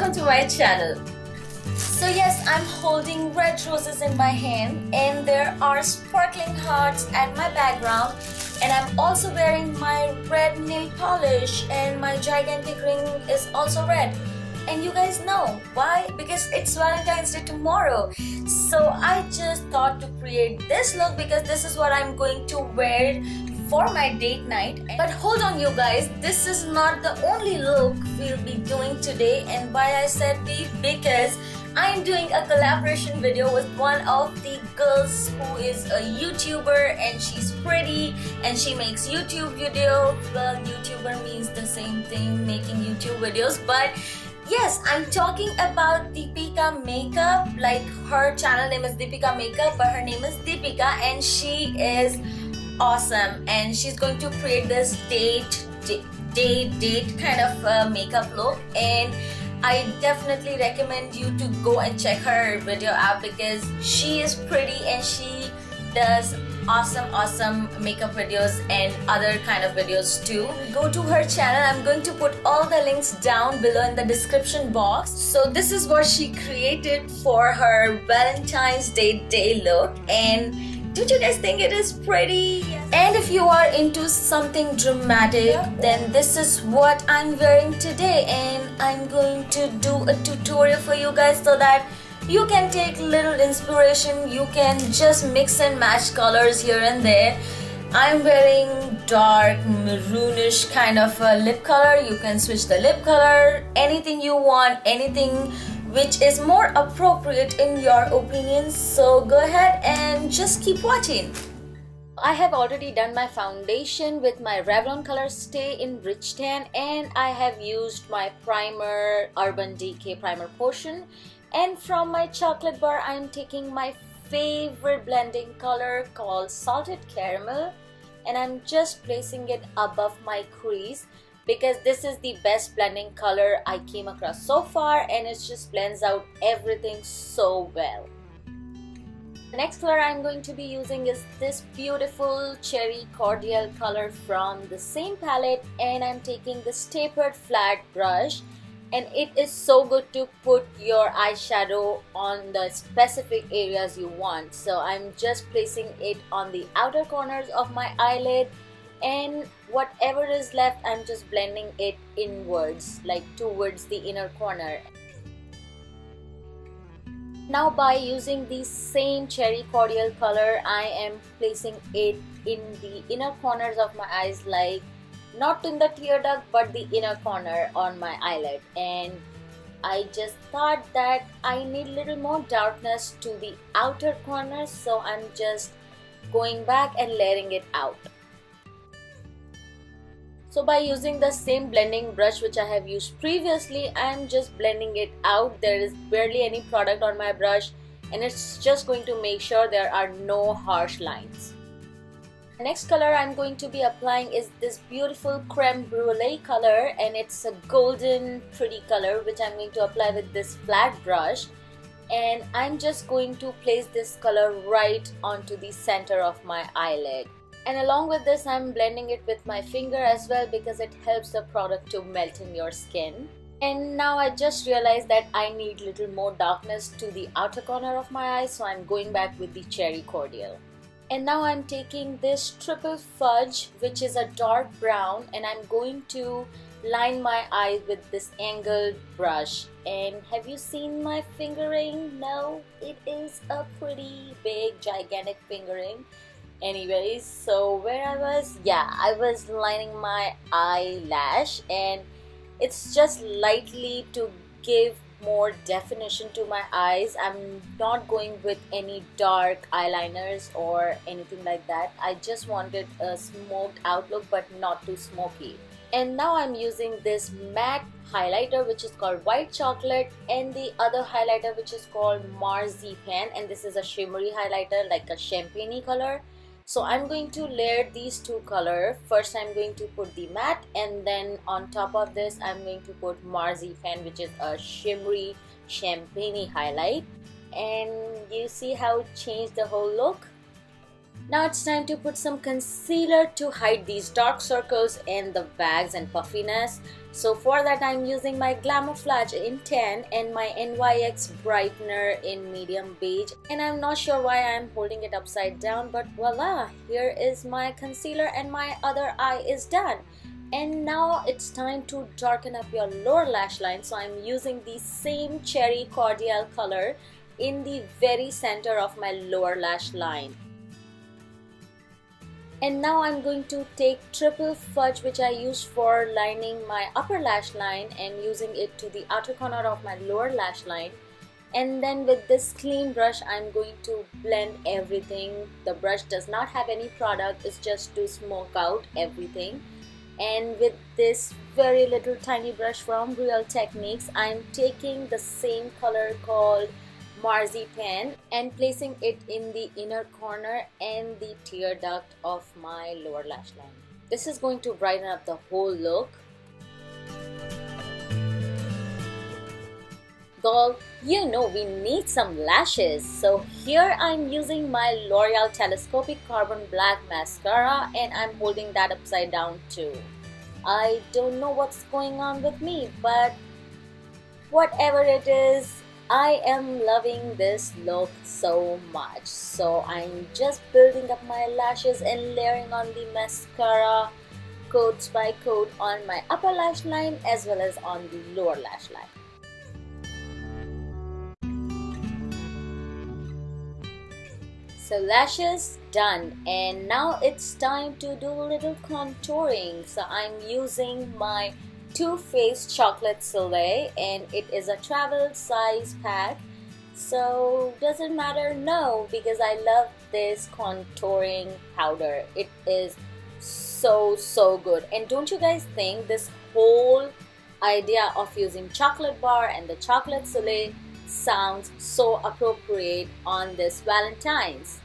welcome to my channel. So yes, I'm holding red roses in my hand and there are sparkling hearts at my background, and I'm also wearing my red nail polish and my gigantic ring is also red. And you guys know why? Because it's Valentine's Day tomorrow. So I just thought to create this look because this is what I'm going to wear for my date night. But hold on you guys, this is not the only look we'll be doing today. And why I said we? Because I'm doing a collaboration video with one of the girls who is a YouTuber, and she's pretty and she makes YouTube videos. Well, YouTuber means the same thing, making YouTube videos, but yes, I'm talking about Deepika Makeup. Like, her channel name is Deepika Makeup, but her name is Deepika, and she is awesome. And she's going to create this date kind of makeup look. And I definitely recommend you to go and check her video out because she is pretty and she does awesome makeup videos and other kind of videos too. Go to her channel. I'm going to put all the links down below in the description box. So this is what she created for her Valentine's Day look, and don't you guys think it is pretty? Yes. And if you are into something dramatic, then this is what I'm wearing today, and I'm going to do a tutorial for you guys so that you can take little inspiration. You can just mix and match colors here and there. I'm wearing dark maroonish kind of a lip color. You can switch the lip color, anything you want, anything which is more appropriate in your opinion. So go ahead and just keep watching. I have already done my foundation with my Revlon color Stay in Rich Tan, and I have used my primer, Urban Decay Primer Potion. And from my chocolate bar, I am taking my favorite blending color called Salted Caramel, and I'm just placing it above my crease because this is the best blending color I came across so far, and it just blends out everything so well. The next color I'm going to be using is this beautiful Cherry Cordial color from the same palette, and I'm taking this tapered flat brush. And it is so good to put your eyeshadow on the specific areas you want. So I'm just placing it on the outer corners of my eyelid, and whatever is left, I'm just blending it inwards, like towards the inner corner. Now by using the same Cherry Cordial color, I am placing it in the inner corners of my eyes, like not in the tear duct but the inner corner on my eyelid. And I just thought that I need a little more darkness to the outer corners, so I'm just going back and layering it out. So by using the same blending brush which I have used previously, I'm just blending it out. There is barely any product on my brush, and it's just going to make sure there are no harsh lines. The next color I'm going to be applying is this beautiful Creme Brulee color, and it's a golden pretty color which I'm going to apply with this flat brush. And I'm just going to place this color right onto the center of my eyelid. And along with this, I'm blending it with my finger as well because it helps the product to melt in your skin. And now I just realized that I need a little more darkness to the outer corner of my eye, so I'm going back with the Cherry Cordial. And now I'm taking this Triple Fudge, which is a dark brown, and I'm going to line my eye with this angled brush. And have you seen my fingering? No, it is a pretty big gigantic fingering. Anyways, so where I was lining my eyelash, and it's just lightly to give more definition to my eyes. I'm not going with any dark eyeliners or anything like that. I just wanted a smoked outlook but not too smoky. And now I'm using this matte highlighter which is called White Chocolate, and the other highlighter which is called Marzipan, and this is a shimmery highlighter like a champagne color. So I'm going to layer these two colors. First I'm going to put the matte, and then on top of this I'm going to put Marzipan, which is a shimmery champagne highlight. And you see how it changed the whole look? Now it's time to put some concealer to hide these dark circles and the bags and puffiness. So for that I'm using my Glamouflage in 10 and my NYX brightener in medium beige, and I'm not sure why I'm holding it upside down, but voila, here is my concealer and my other eye is done. And now it's time to darken up your lower lash line, so I'm using the same Cherry Cordial color in the very center of my lower lash line. And now I'm going to take Triple Fudge, which I use for lining my upper lash line, and using it to the outer corner of my lower lash line. And then with this clean brush I'm going to blend everything. The brush does not have any product, it's just to smoke out everything. And with this very little tiny brush from Real Techniques, I'm taking the same color called Marzipan and placing it in the inner corner and the tear duct of my lower lash line. This is going to brighten up the whole look. Girl, you know we need some lashes, so here I'm using my L'Oreal Telescopic Carbon Black Mascara and I'm holding that upside down too. I don't know what's going on with me, but whatever it is, I am loving this look so much. So I'm just building up my lashes and layering on the mascara coat by coat on my upper lash line as well as on the lower lash line. So lashes done, and now it's time to do a little contouring. So I'm using my Too Faced Chocolate Soleil and it is a travel size pack. So doesn't matter, no, because I love this contouring powder. It is so good. And don't you guys think this whole idea of using chocolate bar and the chocolate soleil sounds so appropriate on this Valentine's?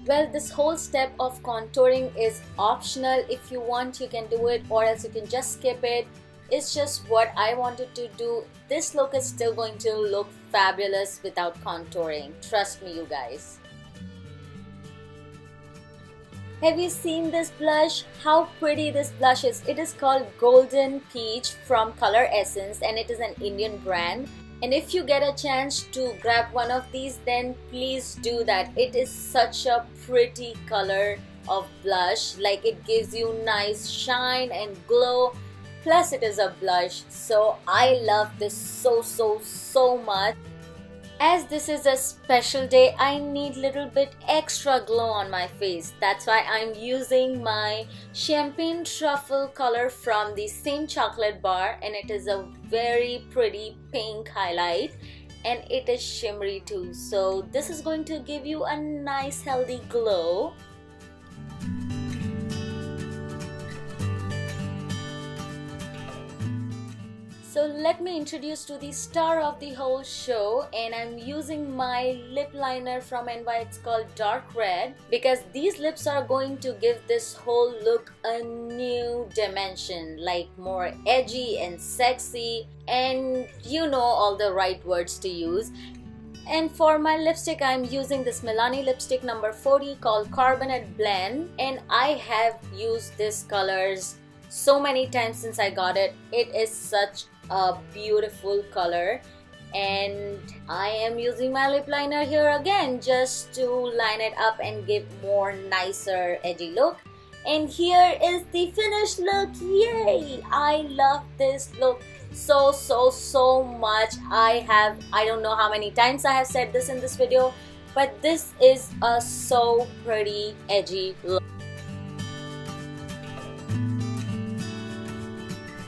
Well, this whole step of contouring is optional. If you want, you can do it, or else you can just skip it. It's just what I wanted to do. This look is still going to look fabulous without contouring. Trust me, you guys. Have you seen this blush? How pretty this blush is. It is called Golden Peach from Color Essence and it is an Indian brand. And if you get a chance to grab one of these, then please do that. It is such a pretty color of blush. Like, it gives you nice shine and glow. Plus it is a blush. So I love this so much. As this is a special day, I need little bit extra glow on my face. That's why I'm using my Champagne Truffle color from the same chocolate bar, and it is a very pretty pink highlight and it is shimmery too. So this is going to give you a nice healthy glow. So let me introduce to the star of the whole show, and I'm using my lip liner from NYX called Dark Red, because these lips are going to give this whole look a new dimension, like more edgy and sexy, and you know all the right words to use. And for my lipstick, I'm using this Milani lipstick number 40 called Carbonate Blend, and I have used this colors so many times since I got it. It is such a beautiful color, and I am using my lip liner here again just to line it up and give more nicer edgy look. And here is the finished look. Yay! I love this look so much. I don't know how many times I have said this in this video, but this is a so pretty edgy look.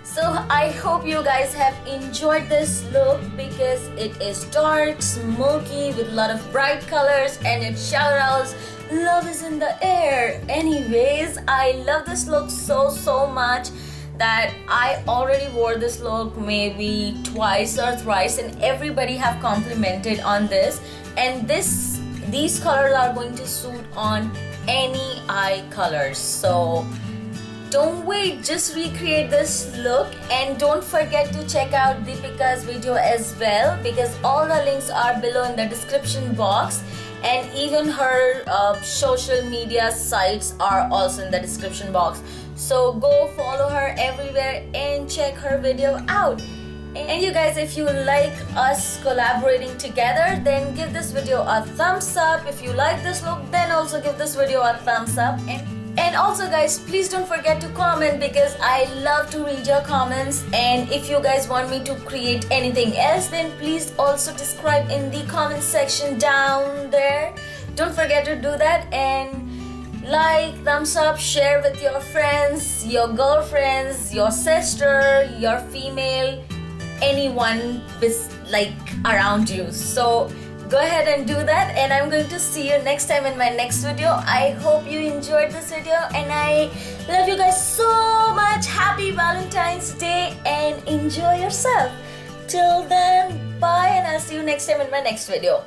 So I hope you guys have enjoyed this look, because it is dark, smoky with a lot of bright colors, and it shouts love is in the air. Anyways, I love this look so much that I already wore this look maybe twice or thrice, and everybody have complimented on this. And these colors are going to suit on any eye colors. So don't wait, just recreate this look, and don't forget to check out Deepika's video as well, because all the links are below in the description box. and even her social media sites are also in the description box. So go follow her everywhere and check her video out. And you guys, if you like us collaborating together, then give this video a thumbs up. If you like this look, then also give this video a thumbs up. And also guys, please don't forget to comment, because I love to read your comments. And if you guys want me to create anything else, then please also describe in the comment section down there. Don't forget to do that, and like, thumbs up, share with your friends, your girlfriends, your sister, your female, anyone like around you. So go ahead and do that, and I'm going to see you next time in my next video. I hope you enjoyed this video, and I love you guys so much. Happy Valentine's Day, and enjoy yourself. Till then, bye, and I'll see you next time in my next video.